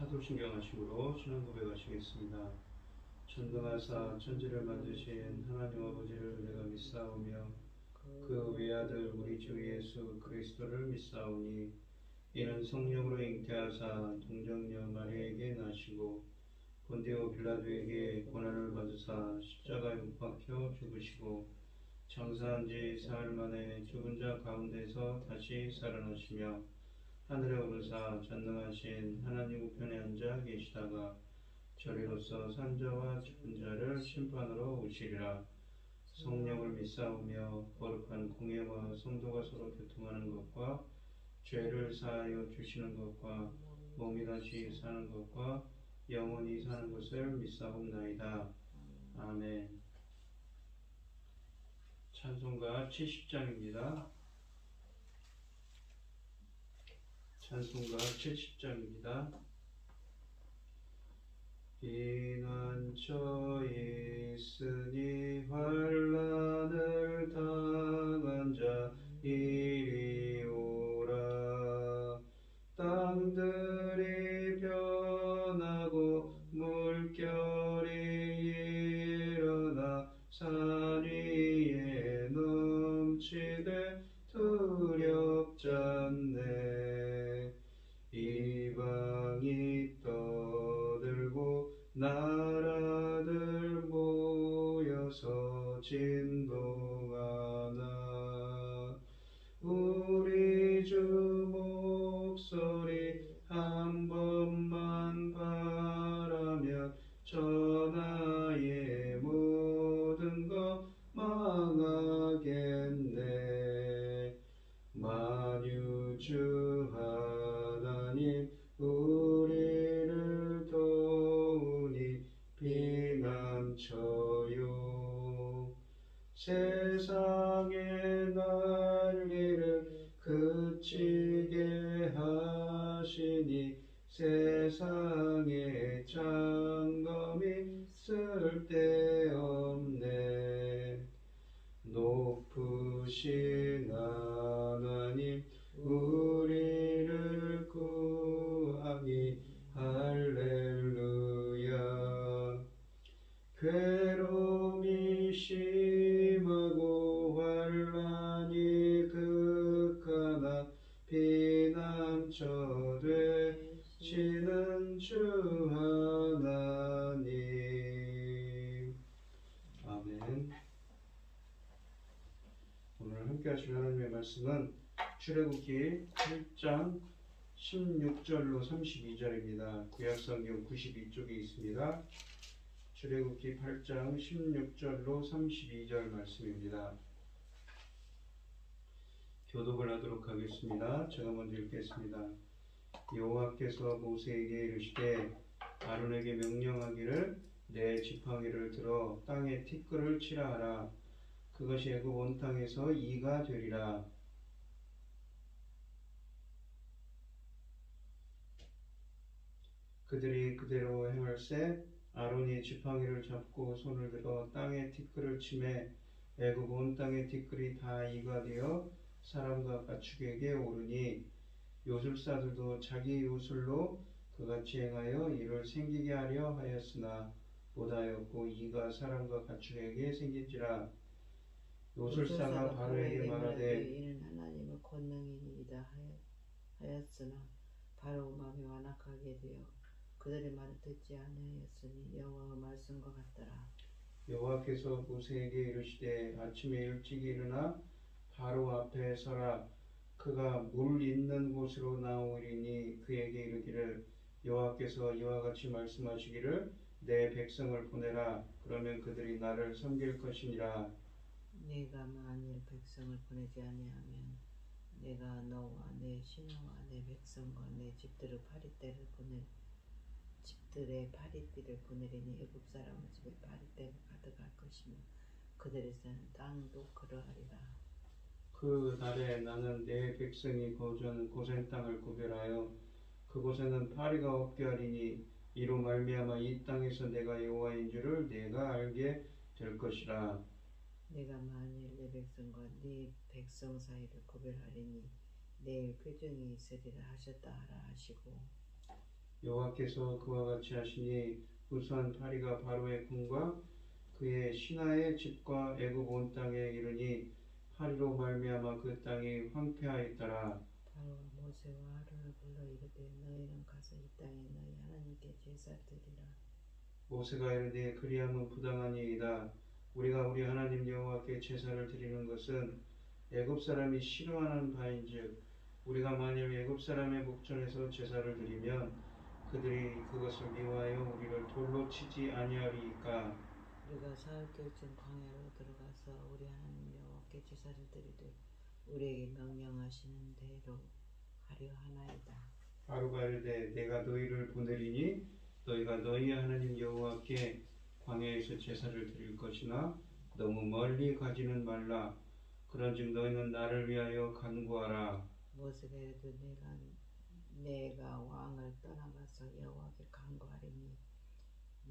사도신경하심으로 신앙 고백하시겠습니다. 전능하사 천지를 만드신 하나님 아버지를 내가 믿사오며 그 외아들 우리 주 예수 그리스도를 믿사오니 이는 성령으로 잉태하사 동정녀 마리아에게 나시고 본디오 빌라도에게 고난을 받으사 십자가에 못 박혀 죽으시고 장사한 지 사흘 만에 죽은 자 가운데서 다시 살아나시며 하늘에 오르사 전능하신 하나님 우편에 앉아 계시다가 저리로서 산자와 죽은 자를 심판으로 오시리라. 성령을 믿사오며 거룩한 공예와 성도가 서로 교통하는 것과 죄를 사하여 주시는 것과 몸이 다시 사는 것과 영원히 사는 것을 믿사옵나이다. 아멘. 찬송가 70장입니다. 찬송가 70장입니다. 피난처에 있으니 환난을 당한 자 이리 오라. 땅들이 변하고 물결이 일어나 산 위에 넘치되 두렵잖네. 이방이 떠들고 나라들 모여서 진동하나 우리 주 목소리 한 번만 바라면 전하의 모든 것 망하겠네. 만유주 하나님 우리를 도우니 피난처요. 세상의 난리를 그치게 하시니 세상의 장검이 쓸데없네. 높으신 하나님 우리를 구하니 할렐루야. 괴로움이 심하고 환난이 극하나 피난처 되시는 주 하나님. 아멘. 오늘 함께 하실 하나님의 말씀은 출애굽기 8장 16절로 32절입니다. 구약성경 92쪽에 있습니다. 출애굽기 8장 16절로 32절 말씀입니다. 교독을 하도록 하겠습니다. 제가 먼저 읽겠습니다. 여호와께서 모세에게 이르시되 아론에게 명령하기를 내 지팡이를 들어 땅에 티끌을 치라 하라. 그것이 애굽 온 땅에서 이가 되리라. 그들이 그대로 행할세 아론이 지팡이를 잡고 손을 들어 땅에 티끌을 치매 애굽 온 땅의 티끌이 다 이가 되어 사람과 가축에게 오르니 요술사들도 자기 요술로 그같이 행하여 이를 생기게 하려 하였으나 못하였고 이가 사람과 가축에게 생긴지라. 요술사가 바로에게 말하되 이는 하나님의 권능이니이다 하였으나 바로 마음이 완악하게 되어 그들의 말을 듣지 아니하였으니 여호와의 말씀과 같더라. 여호와께서 모세에게 이르시되 아침에 일찍 일어나 바로 앞에 서라. 그가 물 있는 곳으로 나오리니 그에게 이르기를 여호와께서 이와 같이 말씀하시기를 내 백성을 보내라. 그러면 그들이 나를 섬길 것이니라. 내가 만일 백성을 보내지 아니하면 내가 너와 내 신하와 내 백성과 내 집들의 파리띠를 보내리니 애굽 사람의 집에 파리떼가 가득할 것이며 그들이 사는 땅도 그러하리라. 그 날에 나는 내 백성이 거주하는 고센 땅을 구별하여 그곳에는 파리가 없게 하리니 이로 말미암아 이 땅에서 내가 여호와인 줄을 내가 알게 될 것이라. 내가 만일 내 백성과 네 백성 사이를 구별하리니 내일 표정이 있으리라 하셨다 하라 하시고 여호와께서 그와 같이 하시니 우선 파리가 바로의 궁과 그의 신하의 집과 애굽 온 땅에 이르니 파리로 말미암아 그 땅이 황폐하였더라. 바로가 모세와 아론을 불러 이르되 너희는 가서 이 땅에 너희 하나님께 제사를 드리라. 모세가 이르되 그리함은 부당하니이다. 우리가 우리 하나님 여호와께 제사를 드리는 것은 애굽 사람이 싫어하는 바인즉 우리가 만일 애굽 사람의 목전에서 제사를 드리면 그들이 그것을 미워하여 우리를 돌로 치지 아니하리이까. 우리가 사흘들쯤 광야로 들어가서 우리 하나님 여호와께 제사를 드리되 우리에게 명령하시는 대로 하려 하나이다. 바로가 이르되 내가 너희를 보내리니 너희가 너희 하나님 여호와께 광야에서 제사를 드릴 것이나 너무 멀리 가지는 말라. 그런즉 너희는 나를 위하여 간구하라. 모세가 이르되 내가 왕을 떠나가서 여호와께 간구하리니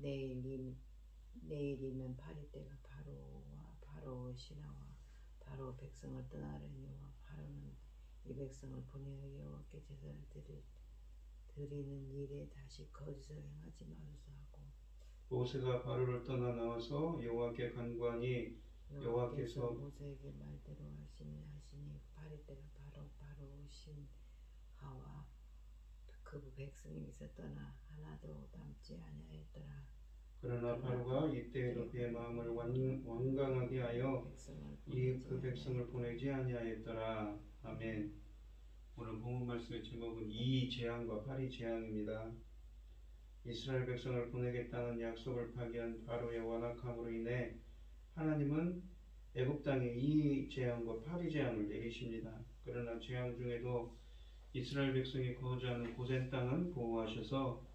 내일이면 파리 때가 바로의 신하와 바로 백성을 떠나려니와 바로는 이 백성을 보내어 여호와께 제사를 드리는 일에 다시 거짓을 행하지 마소서 하고 모세가 바로를 떠나 나와서 여호와께 간구하니 여호와께서 모세에게 말대로 하시니 파리 때가 바로의 신하와 그 백성에게서 떠나 하나도 남지 아니하였더라. 그러나 바로가 이때 그의 마음을 완강하게 하여 그 백성을 보내지 아니하였더라. 아멘. 오늘 본문 말씀의 제목은 이 재앙과 파리 재앙입니다. 이스라엘 백성을 보내겠다는 약속을 파기한 바로의 완악함으로 인해 하나님은 애굽 땅에 이 재앙과 파리 재앙을 내리십니다. 그러나 재앙 중에도 이스라엘 백성이 거주하는 고센 땅은 보호하셔서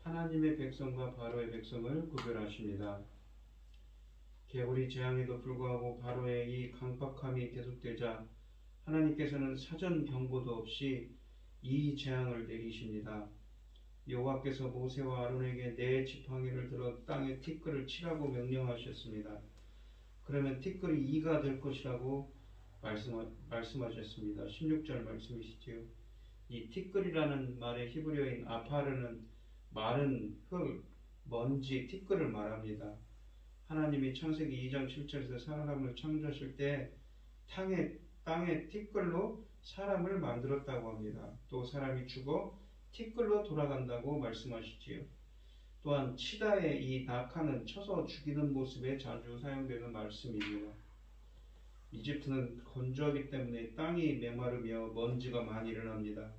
하나님의 백성과 바로의 백성을 구별하십니다. 개구리 재앙에도 불구하고 바로의 이 강팍함이 계속되자 하나님께서는 사전 경보도 없이 이 재앙을 내리십니다. 여호와께서 모세와 아론에게 네 지팡이를 들어 땅에 티끌을 치라고 명령하셨습니다. 그러면 티끌이 이가 될 것이라고 말씀하셨습니다. 16절 말씀이시지요. 이 티끌이라는 말의 히브리어인 아파르는 마른 흙, 먼지, 티끌을 말합니다. 하나님이 창세기 2장 7절에서 사람을 창조하실 때 땅의 티끌로 사람을 만들었다고 합니다. 또 사람이 죽어 티끌로 돌아간다고 말씀하시지요. 또한 치다의 이 낙하는 쳐서 죽이는 모습에 자주 사용되는 말씀입니다. 이집트는 건조하기 때문에 땅이 메마르며 먼지가 많이 일어납니다.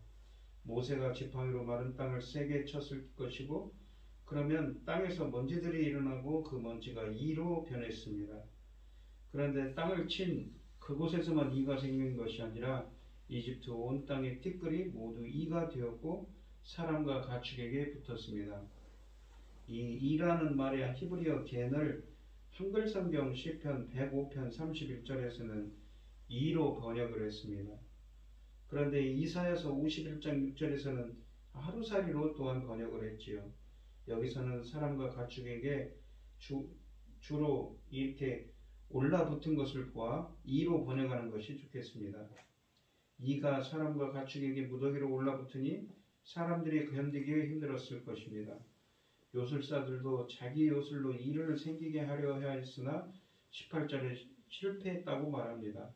모세가 지팡이로 마른 땅을 세게 쳤을 것이고 그러면 땅에서 먼지들이 일어나고 그 먼지가 이로 변했습니다. 그런데 땅을 친 그곳에서만 이가 생긴 것이 아니라 이집트 온 땅의 티끌이 모두 이가 되었고 사람과 가축에게 붙었습니다. 이 이라는 말의 히브리어 겐을 한글 성경 시편 105편 31절에서는 이로 번역을 했습니다. 그런데 이사야서 51장 6절에서는 하루살이로 또한 번역을 했지요. 여기서는 사람과 가축에게 주로 이렇게 올라붙은 것을 보아 이로 번역하는 것이 좋겠습니다. 이가 사람과 가축에게 무더기로 올라붙으니 사람들이 견디기 힘들었을 것입니다. 요술사들도 자기 요술로 이를 생기게 하려 하였으나 18절에 실패했다고 말합니다.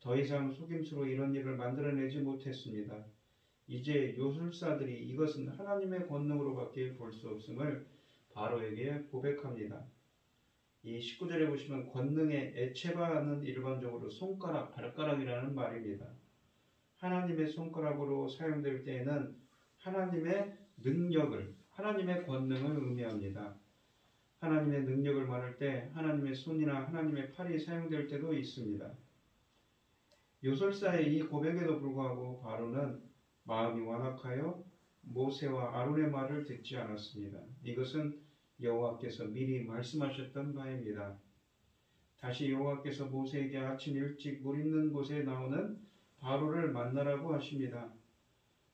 더 이상 속임수로 이런 일을 만들어내지 못했습니다. 이제 요술사들이 이것은 하나님의 권능으로밖에 볼 수 없음을 바로에게 고백합니다. 이 19절에 보시면 권능의 애체바는 일반적으로 손가락, 발가락이라는 말입니다. 하나님의 손가락으로 사용될 때에는 하나님의 능력을, 하나님의 권능을 의미합니다. 하나님의 능력을 말할 때 하나님의 손이나 하나님의 팔이 사용될 때도 있습니다. 요술사의 이 고백에도 불구하고 바로는 마음이 완악하여 모세와 아론의 말을 듣지 않았습니다. 이것은 여호와께서 미리 말씀하셨던 바입니다. 다시 여호와께서 모세에게 아침 일찍 물 있는 곳에 나오는 바로를 만나라고 하십니다.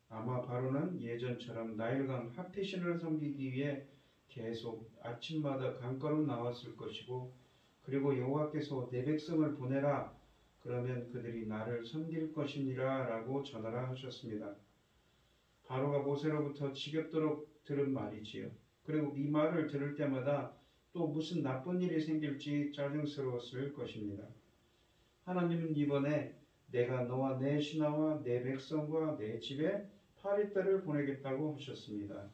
아마 바로는 예전처럼 나일강 하피신을 섬기기 위해 계속 아침마다 강가로 나왔을 것이고 그리고 여호와께서 내 백성을 보내라 그러면 그들이 나를 섬길 것이니라 라고 전하라 하셨습니다. 바로가 모세로부터 지겹도록 들은 말이지요. 그리고 이 말을 들을 때마다 또 무슨 나쁜 일이 생길지 짜증스러웠을 것입니다. 하나님은 이번에 내가 너와 내 신하와 내 백성과 내 집에 파리떼를 보내겠다고 하셨습니다.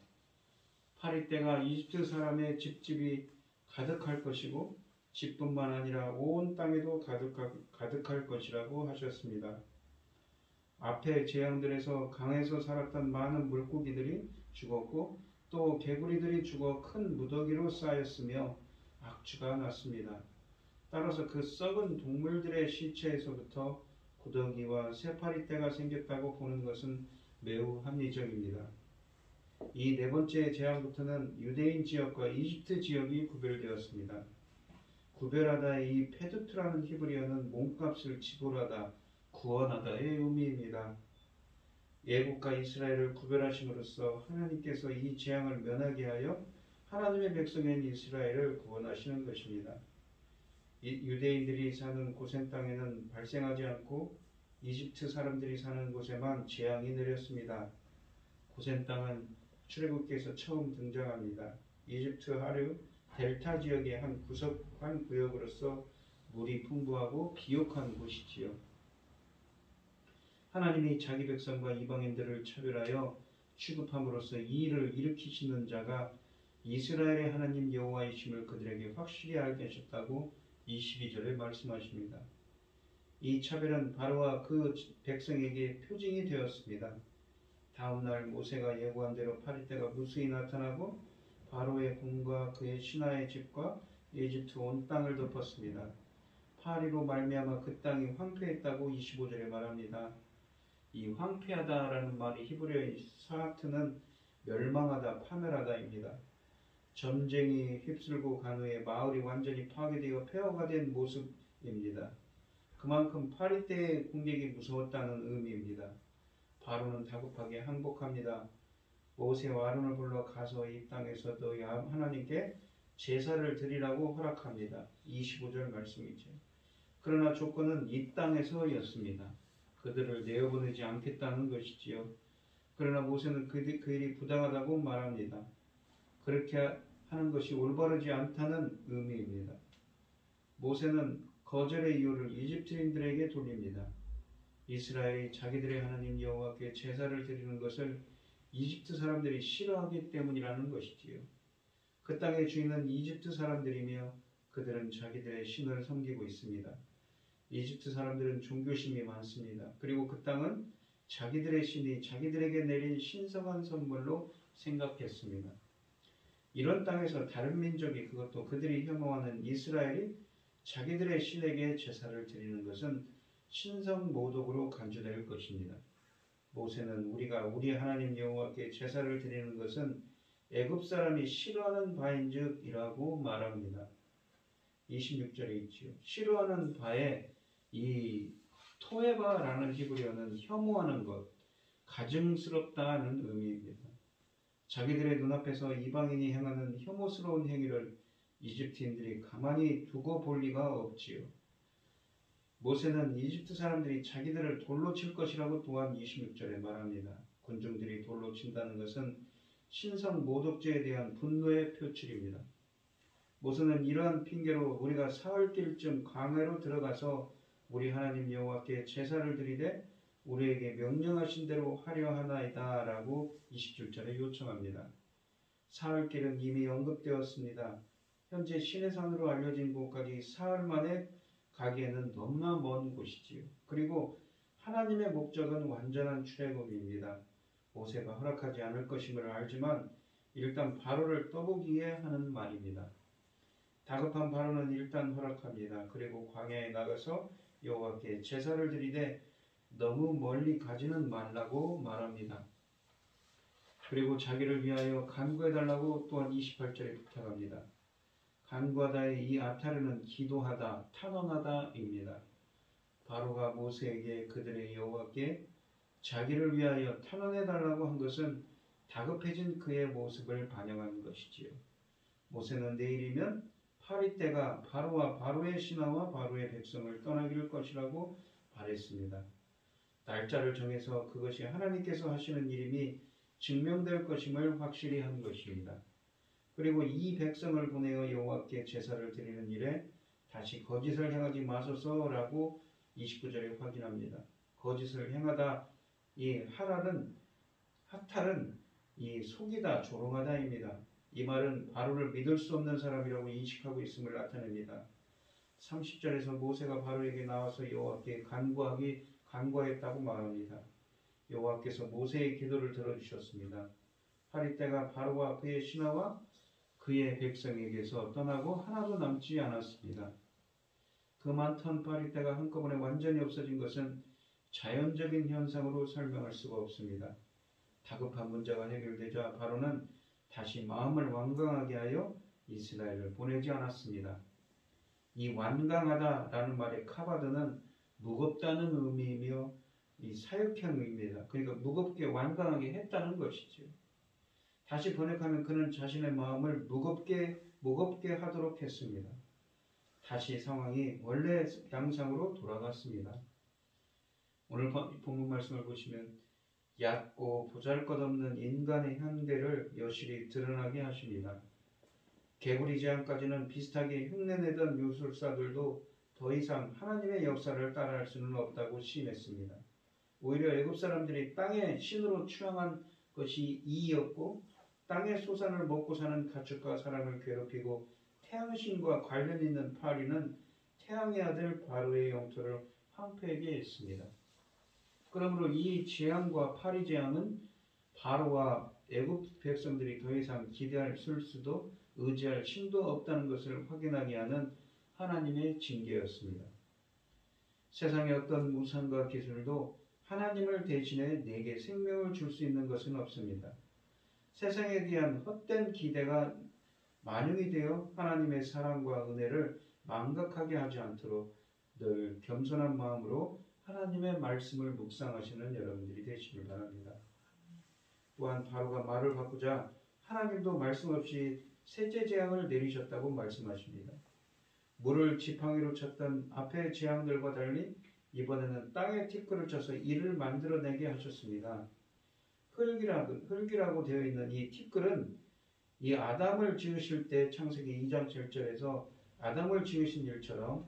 파리떼가 이집트 사람의 집집이 가득할 것이고 집뿐만 아니라 온 땅에도 가득할 것이라고 하셨습니다. 앞의 재앙들에서 강에서 살았던 많은 물고기들이 죽었고 또 개구리들이 죽어 큰 무더기로 쌓였으며 악취가 났습니다. 따라서 그 썩은 동물들의 시체에서부터 구더기와 새파리떼가 생겼다고 보는 것은 매우 합리적입니다. 이 네 번째 재앙부터는 유대인 지역과 이집트 지역이 구별되었습니다. 구별하다의 이 페두트라는 히브리어는 몸값을 지불하다, 구원하다의 의미입니다. 애국과 이스라엘을 구별하심으로써 하나님께서 이 재앙을 면하게 하여 하나님의 백성인 이스라엘을 구원하시는 것입니다. 유대인들이 사는 고센 땅에는 발생하지 않고 이집트 사람들이 사는 곳에만 재앙이 내렸습니다. 고센 땅은 출애굽기에서 처음 등장합니다. 이집트 하류 델타 지역의 한 구역으로서 물이 풍부하고 비옥한 곳이지요. 하나님이 자기 백성과 이방인들을 차별하여 취급함으로써 이 일을 일으키시는 자가 이스라엘의 하나님 여호와이심을 그들에게 확실히 알게 하셨다고 22절에 말씀하십니다. 이 차별은 바로와 그 백성에게 표징이 되었습니다. 다음날 모세가 예고한 대로 파리떼가 무수히 나타나고 바로의 궁과 그의 신하의 집과 이집트 온 땅을 덮었습니다. 파리로 말미암아 그 땅이 황폐했다고 25절에 말합니다. 이 황폐하다라는 말이 히브리어의 사하트는 멸망하다, 파멸하다입니다. 전쟁이 휩쓸고 간 후에 마을이 완전히 파괴되어 폐허가 된 모습입니다. 그만큼 파리떼의 공격이 무서웠다는 의미입니다. 바로는 다급하게 항복합니다. 모세와 아론을 불러 가서 이 땅에서 너희 하나님께 제사를 드리라고 허락합니다. 25절 말씀이죠. 그러나 조건은 이 땅에서였습니다. 그들을 내어보내지 않겠다는 것이지요. 그러나 모세는 그 일이 부당하다고 말합니다. 그렇게 하는 것이 올바르지 않다는 의미입니다. 모세는 거절의 이유를 이집트인들에게 돌립니다. 이스라엘이 자기들의 하나님 여호와께 제사를 드리는 것을 이집트 사람들이 싫어하기 때문이라는 것이지요. 그 땅의 주인은 이집트 사람들이며 그들은 자기들의 신을 섬기고 있습니다. 이집트 사람들은 종교심이 많습니다. 그리고 그 땅은 자기들의 신이 자기들에게 내린 신성한 선물로 생각했습니다. 이런 땅에서 다른 민족이, 그것도 그들이 혐오하는 이스라엘이 자기들의 신에게 제사를 드리는 것은 신성모독으로 간주될 것입니다. 모세는 우리가 우리 하나님 여호와께 제사를 드리는 것은 애굽 사람이 싫어하는 바인즉이라고 말합니다. 26절에 있지요. 싫어하는 바에 이 토에바라는 히브리어는 혐오하는 것, 가증스럽다는 의미입니다. 자기들의 눈앞에서 이방인이 행하는 혐오스러운 행위를 이집트인들이 가만히 두고 볼 리가 없지요. 모세는 이집트 사람들이 자기들을 돌로 칠 것이라고 또한 26절에 말합니다. 군중들이 돌로 친다는 것은 신성 모독죄에 대한 분노의 표출입니다. 모세는 이러한 핑계로 우리가 사흘길쯤 광야로 들어가서 우리 하나님 여호와께 제사를 드리되 우리에게 명령하신 대로 하려 하나이다 라고 27절에 요청합니다. 사흘길은 이미 언급되었습니다. 현재 시내산으로 알려진 곳까지 사흘 만에 가기에는 너무나 먼 곳이지요. 그리고 하나님의 목적은 완전한 출애굽입니다. 모세가 허락하지 않을 것임을 알지만 일단 바로를 떠보기 위해 하는 말입니다. 다급한 바로는 일단 허락합니다. 그리고 광야에 나가서 여호와께 제사를 드리되 너무 멀리 가지는 말라고 말합니다. 그리고 자기를 위하여 간구해달라고 또한 28절에 부탁합니다. 간구하다의 이 아타르는 기도하다, 탄원하다입니다. 바로가 모세에게 그들의 여호와께 자기를 위하여 탄원해달라고 한 것은 다급해진 그의 모습을 반영하는 것이지요. 모세는 내일이면 파리떼가 바로와 바로의 신하와 바로의 백성을 떠나길 것이라고 바랬습니다. 날짜를 정해서 그것이 하나님께서 하시는 일임이 증명될 것임을 확실히 한 것입니다. 그리고 이 백성을 보내어 여호와께 제사를 드리는 일에 다시 거짓을 행하지 마소서라고 29절에 확인합니다. 거짓을 행하다, 이 하탈은 이 속이다, 조롱하다입니다. 이 말은 바로를 믿을 수 없는 사람이라고 인식하고 있음을 나타냅니다. 30절에서 모세가 바로에게 나와서 여호와께 간구했다고 말합니다. 여호와께서 모세의 기도를 들어주셨습니다. 파리떼가 바로와 그의 신하와 그의 백성에게서 떠나고 하나도 남지 않았습니다. 그 많던 파리떼가 한꺼번에 완전히 없어진 것은 자연적인 현상으로 설명할 수가 없습니다. 다급한 문제가 해결되자 바로는 다시 마음을 완강하게 하여 이스라엘을 보내지 않았습니다. 이 완강하다라는 말의 카바드는 무겁다는 의미이며 이 사역형 의미입니다. 그러니까 무겁게 완강하게 했다는 것이죠. 다시 번역하면 그는 자신의 마음을 무겁게 하도록 했습니다. 다시 상황이 원래 양상으로 돌아갔습니다. 오늘 본문 말씀을 보시면 얕고 보잘것없는 인간의 현대를 여실히 드러나게 하십니다. 개구리 제안까지는 비슷하게 흉내내던 요술사들도 더 이상 하나님의 역사를 따라할 수는 없다고 시인했습니다. 오히려 애굽 사람들이 땅의 신으로 추앙한 것이 이였고 땅의 소산을 먹고 사는 가축과 사람을 괴롭히고 태양신과 관련 있는 파리는 태양의 아들 바로의 영토를 황폐하게 했습니다. 그러므로 이 재앙과 파리 재앙은 바로와 애굽 백성들이 더 이상 기대할 수도 의지할 신도 없다는 것을 확인하게 하는 하나님의 징계였습니다. 세상의 어떤 우상과 기술도 하나님을 대신해 내게 생명을 줄 수 있는 것은 없습니다. 세상에 대한 헛된 기대가 만용이 되어 하나님의 사랑과 은혜를 망각하게 하지 않도록 늘 겸손한 마음으로 하나님의 말씀을 묵상하시는 여러분들이 되시길 바랍니다. 또한 바로가 말을 바꾸자 하나님도 말씀 없이 셋째 재앙을 내리셨다고 말씀하십니다. 물을 지팡이로 쳤던 앞의 재앙들과 달리 이번에는 땅에 티끌을 쳐서 이를 만들어내게 하셨습니다. 흙이라고 되어 있는 이 티끌은 이 아담을 지으실 때 창세기 2장 7절에서 아담을 지으신 일처럼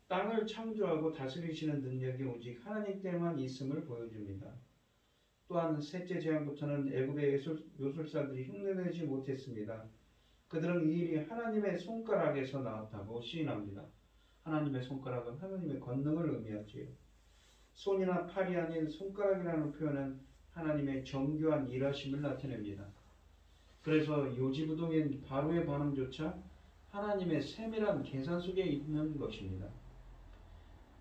땅을 창조하고 다스리시는 능력이 오직 하나님께만 있음을 보여줍니다. 또한 셋째 재앙부터는 애굽의 요술사들이 흉내내지 못했습니다. 그들은 이 일이 하나님의 손가락에서 나왔다고 시인합니다. 하나님의 손가락은 하나님의 권능을 의미하지요. 손이나 팔이 아닌 손가락이라는 표현은 하나님의 정교한 일하심을 나타냅니다. 그래서 요지부동인 바로의 반응조차 하나님의 세밀한 계산 속에 있는 것입니다.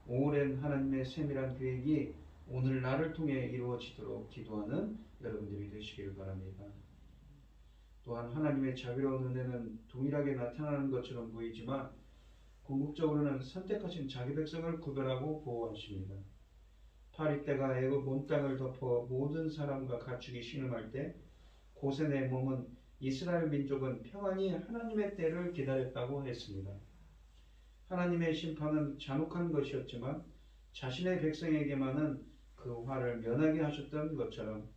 오랜 하나님의 세밀한 계획이 오늘 나를 통해 이루어지도록 기도하는 여러분들이 되시길 바랍니다. 또한 하나님의 자비로운 은혜는 동일하게 나타나는 것처럼 보이지만 궁극적으로는 선택하신 자기 백성을 구별하고 보호하십니다. 파리떼가 애굽 온 땅을 덮어 모든 사람과 가축이 신음할 때 고센의 몸은 이스라엘 민족은 평안히 하나님의 때를 기다렸다고 했습니다. 하나님의 심판은 잔혹한 것이었지만 자신의 백성에게만은 그 화를 면하게 하셨던 것처럼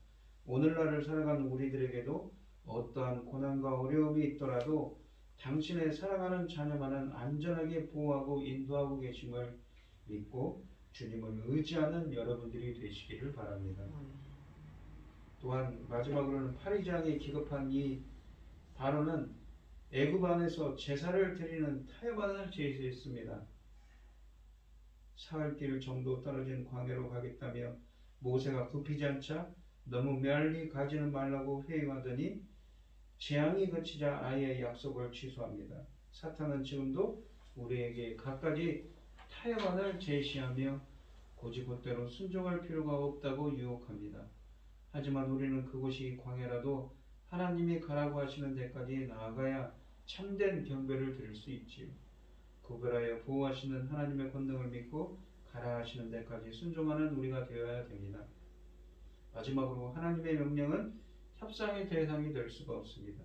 오늘날을 살아가는 우리들에게도 어떠한 고난과 어려움이 있더라도 당신의 사랑하는 자녀만은 안전하게 보호하고 인도하고 계심을 믿고 주님을 의지하는 여러분들이 되시기를 바랍니다. 또한 마지막으로는 파리장에 기겁한 이 바로는 애굽 안에서 제사를 드리는 타협안을 제시했습니다. 사흘길 정도 떨어진 광야로 가겠다며 모세가 굽히지 않자 너무 멀리 가지는 말라고 회유하더니 재앙이 그치자 아예 약속을 취소합니다. 사탄은 지금도 우리에게 갖가지 타협안을 제시하며 고지곳대로 순종할 필요가 없다고 유혹합니다. 하지만 우리는 그곳이 광야라도 하나님이 가라고 하시는 데까지 나아가야 참된 경배를 드릴 수 있지요. 구별하여 보호하시는 하나님의 권능을 믿고 가라 하시는 데까지 순종하는 우리가 되어야 됩니다. 마지막으로 하나님의 명령은 협상의 대상이 될 수가 없습니다.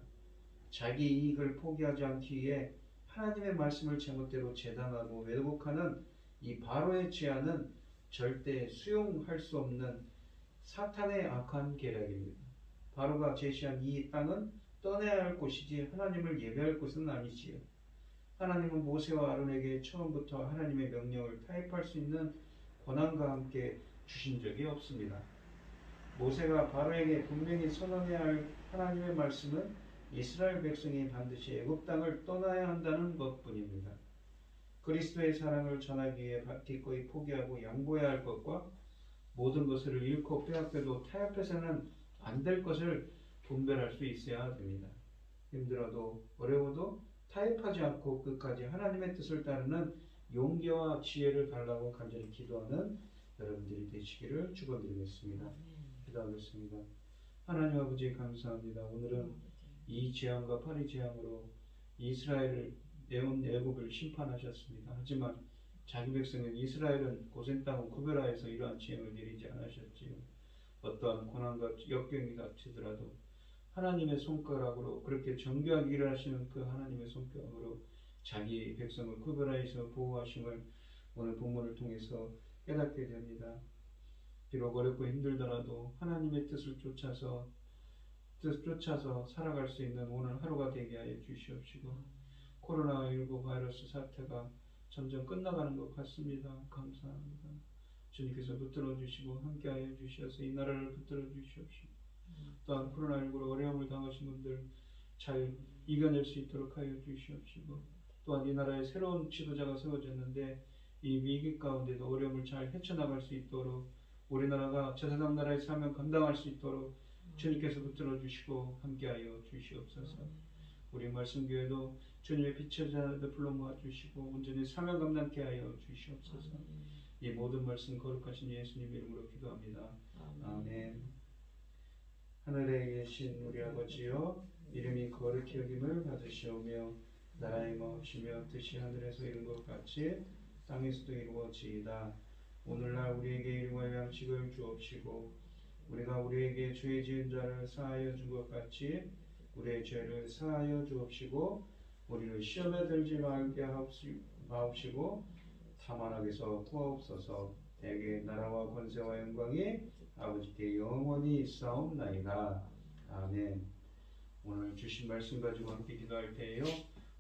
자기 이익을 포기하지 않기 위해 하나님의 말씀을 제멋대로 재단하고 왜곡하는 이 바로의 제안은 절대 수용할 수 없는 사탄의 악한 계략입니다. 바로가 제시한 이 땅은 떠나야 할 곳이지 하나님을 예배할 곳은 아니지요. 하나님은 모세와 아론에게 처음부터 하나님의 명령을 타협할 수 있는 권한과 함께 주신 적이 없습니다. 모세가 바로에게 분명히 선언해야 할 하나님의 말씀은 이스라엘 백성이 반드시 애굽 땅을 떠나야 한다는 것뿐입니다. 그리스도의 사랑을 전하기 위해 기꺼이 포기하고 양보해야 할 것과 모든 것을 잃고 빼앗겨도 타협해서는 안 될 것을 분별할 수 있어야 됩니다. 힘들어도 어려워도 타협하지 않고 끝까지 하나님의 뜻을 따르는 용기와 지혜를 달라고 간절히 기도하는 여러분들이 되시기를 축원드리겠습니다. 기도하겠습니다. 하나님 아버지 감사합니다. 오늘은 이 재앙과 파리 재앙으로 이스라엘을 내온 애굽을 심판하셨습니다. 하지만 자기 백성인 이스라엘은 고센 땅을 구별하여서 이러한 재앙을 내리지 않으셨지요. 어떠한 고난과 역경이 닥치더라도 하나님의 손가락으로 그렇게 정교하게 일하시는 그 하나님의 손가락으로 자기 백성을 구별하여서 보호하심을 오늘 본문을 통해서 깨닫게 됩니다. 비록 어렵고 힘들더라도 하나님의 뜻을 쫓아서 살아갈 수 있는 오늘 하루가 되게 하여 주시옵시고 코로나19 바이러스 사태가 점점 끝나가는 것 같습니다. 감사합니다. 주님께서 붙들어 주시고 함께하여 주셔서 이 나라를 붙들어 주시옵시고 또한 코로나19로 어려움을 당하신 분들 잘 이겨낼 수 있도록 하여 주시옵시고 또한 이 나라에 새로운 지도자가 세워졌는데 이 위기 가운데도 어려움을 잘 헤쳐나갈 수 있도록 우리나라가 제사장 나라의 사명 감당할 수 있도록 주님께서 붙들어 주시고 함께하여 주시옵소서. 우리 말씀교회도 주님의 빛의 자녀들 불러 모아 주시고 온전히 사명 감당케 하여 주시옵소서. 이 모든 말씀 거룩하신 예수님 이름으로 기도합니다. 아멘. 하늘에 계신 우리 아버지여 이름이 거룩히 여김을 받으시오며 나라의 마옵시며 뜻이 하늘에서 이룬 것 같이 땅에서도 이루어지이다. 오늘날 우리에게 일용할 양식을 주옵시고 우리가 우리에게 죄 지은 자를 사하여 준 것 같이 우리의 죄를 사하여 주옵시고 우리를 시험에 들지 말게 하옵시고 다만 악에서 구하옵소서. 대개 나라와 권세와 영광이 아버지께 영원히 있사옵나이다. 아멘. 오늘 주신 말씀 가지고 함께 기도할 때에요.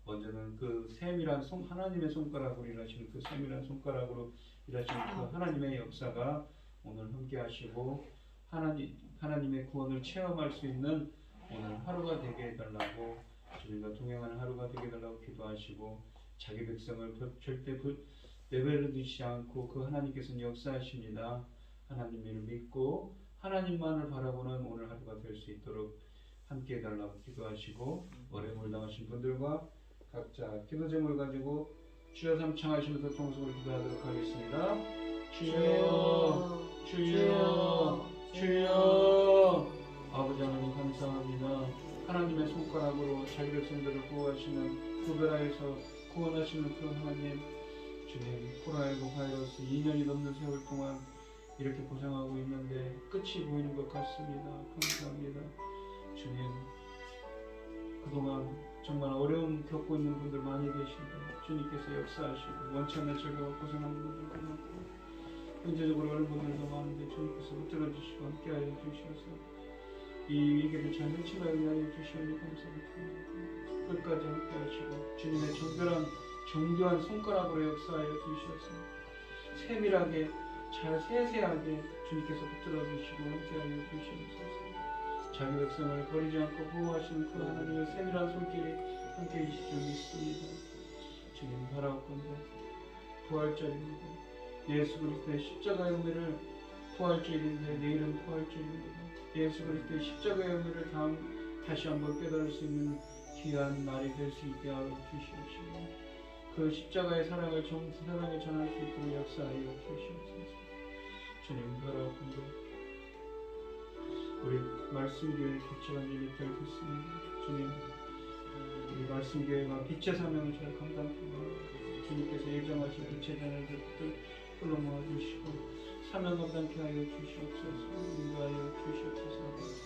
먼저는 그 세밀한 하나님의 손가락으로 일하시는 그 세밀한 손가락으로 일하시는 그 하나님의 역사가 오늘 함께 하시고 하나님의 구원을 체험할 수 있는 오늘 하루가 되게 해달라고 주님과 동행하는 하루가 되게 해달라고 기도하시고 자기 백성을 절대 내버려두지 않고 그 하나님께서는 역사하십니다. 하나님을 믿고 하나님만을 바라보는 오늘 하루가 될 수 있도록 함께 해달라고 기도하시고 어려움을 당하신 분들과 각자 기도 제목을 가지고 주여 삼창하시면서 통성을 기도하도록 하겠습니다. 주여 주여 주여. 아버지 하나님 감사합니다. 하나님의 손가락으로 자기 백성들을 구원하시는 구별하여서 구원하시는 그 하나님 주님 코로나19 바이러스 2년이 넘는 세월 동안 이렇게 고생하고 있는데 끝이 보이는 것 같습니다. 감사합니다. 주님 그동안 정말 어려움 겪고 있는 분들 많이 계신데 주님께서 역사하시고 원치 않는 질병을 고생하는 분들도 많고 경제적으로 어려운 분들도 많은데 주님께서 붙들어 주시고 함께하여 주셔서 이 위기를 잘 헤쳐나가게 하여 주시니 감사합니다. 끝까지 함께하시고 주님의 정교한 손가락으로 역사하여 주셔서 세밀하게 잘 세세하게 주님께서 붙들어 주시고 함께하여 주시옵소서. 자기 백성을 버리지 않고 보호하시는 그 하나님의 세밀한 손길이 함께해 주실 줄 믿습니다. 주님 바라옵건대 부활절입니다. 예수 그리스도의 십자가의 은혜를 부활절인데 내일은 부활절입니다. 예수 그리스도의 십자가의 은혜를 다시 한번 깨달을 수 있는 귀한 날이 될 수 있게 하여 주시옵시고 그 십자가의 사랑을 세상에 전할 수 있도록 역사하여 주시옵소서. 주님 바라옵건대 우리 말씀교회 개척한 일이 되겠습니다. 주님 우리 말씀교회가 빛의 사명을 잘 감당하고 주님께서 예정하신 빛의 자녀들을 불러 모아주시고 사명 감당케 하여 주시옵소서. 인도하여 주시옵소서.